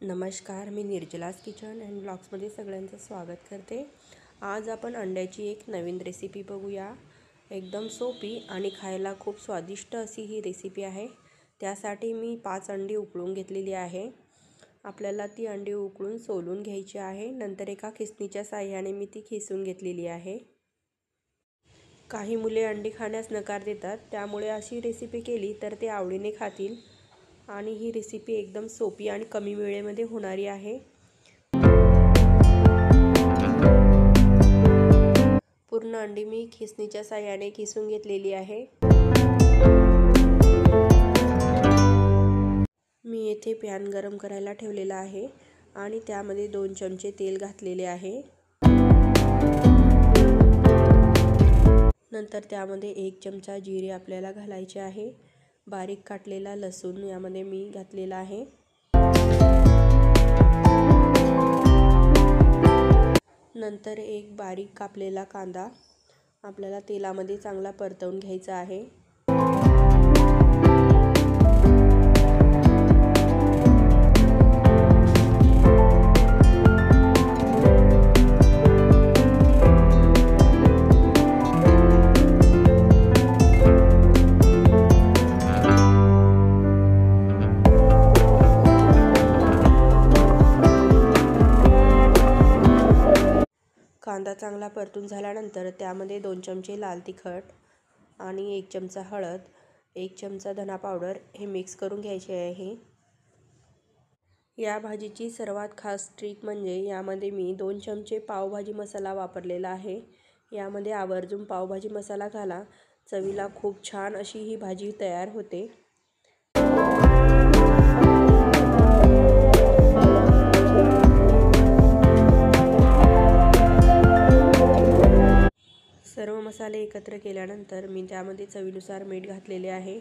नमस्कार, मी निर्जलास kitchen and ब्लॉग्समध्ये सगळ्यांचं स्वागत करते। आज आपण अंड्याची एक नवीन रेसिपी बघूया। एकदम सोपी आणि खायला खूप स्वादिष्ट अशी ही रेसिपी आहे। त्यासाठी मी 5 अंडी उकळून घेतलेली आहे। आपल्याला ती अंडी उकळून सोलून घ्यायची आहे। नंतर एका खिसणीच्या साहाय्याने मी ती खिसून घेतलेली आहे। काही मुले अंडी खाण्यास नकार देतात, त्यामुळे अशी रेसिपी केली तर ते आवडीने खातील आणि ही रेसिपी एकदम सोपी आणि कमी वेळेमध्ये होणारी आहे। पूर्ण अंडी मी खिसणीच्या साहाय्याने खिसून घेतलेली आहे। मी येथे पॅन गरम करायला ठेवलेला आहे आणि त्यामध्ये 2 चमचे तेल घातलेले आहे। नंतर त्यामध्ये 1 चमचा जिरे आपल्याला घालायचे आहे। बारीक काटलेला लसूण यामध्ये मी घातलेला आहे। नंतर एक बारीक कापलेला कांदा आपल्याला तेलामध्ये चांगला परतवून घ्यायचा आहे। कांदा चांगला परतून झाल्यानंतर त्यामध्ये 2 चमचे लाल तिखट आणि 1 चमचा हळद, 1 चमचा धना पावडर हे मिक्स करून घ्यायचे आहे। या भाजीची सर्वात खास ट्रिक म्हणजे यामध्ये मी 2 चमचे पावभाजी मसाला वापरलेला आहे। यामध्ये आवर्जून पावभाजी मसाला घाला, चवीला खूप छान अशी ही भाजी तयार होते। सर्व मसाले एकत्र केल्यानंतर मी त्यामध्ये चवीनुसार मीठ घातलेले आहे।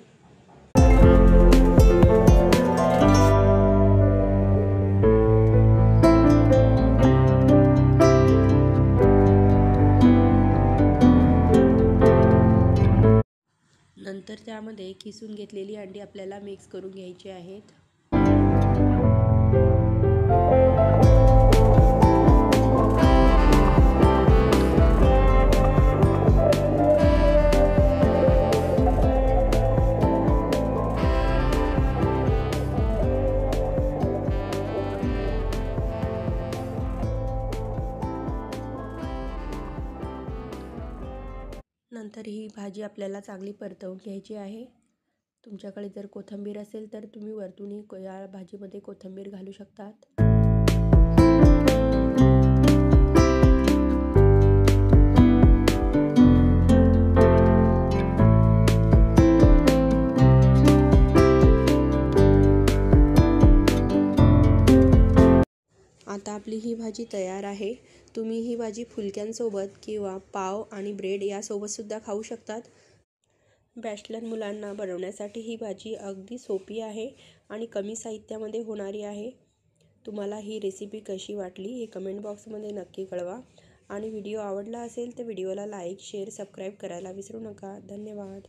नंतर त्यामध्ये किसून घेतलेली अंडी आपल्याला मिक्स करून घ्यायची आहेत। नंतर ही भाजी आपल्याला चांगली परतवून घ्यायची आहे। तुमच्याकडे जर कोथिंबीर असेल तर तुम्ही वरतूनही या भाजीमध्ये कोथिंबीर घालू शकतात। आता आपली ही भाजी तयार आहे। तुम्ही ही भाजी फुलक्यांसोबत किंवा पाव आणि ब्रेड यासोबत सुद्धा खाऊ शकतात। बॅचलर मुलांना बनवण्यासाठी ही भाजी अगदी सोपी आहे आणि कमी साहित्यामध्ये होणारी आहे। तुम्हाला ही रेसिपी कशी वाटली हे कमेंट बॉक्समध्ये नक्की कळवा आणि व्हिडिओ आवडला असेल तर व्हिडिओला लाईक, शेअर, सबस्क्राईब करायला विसरू नका। धन्यवाद।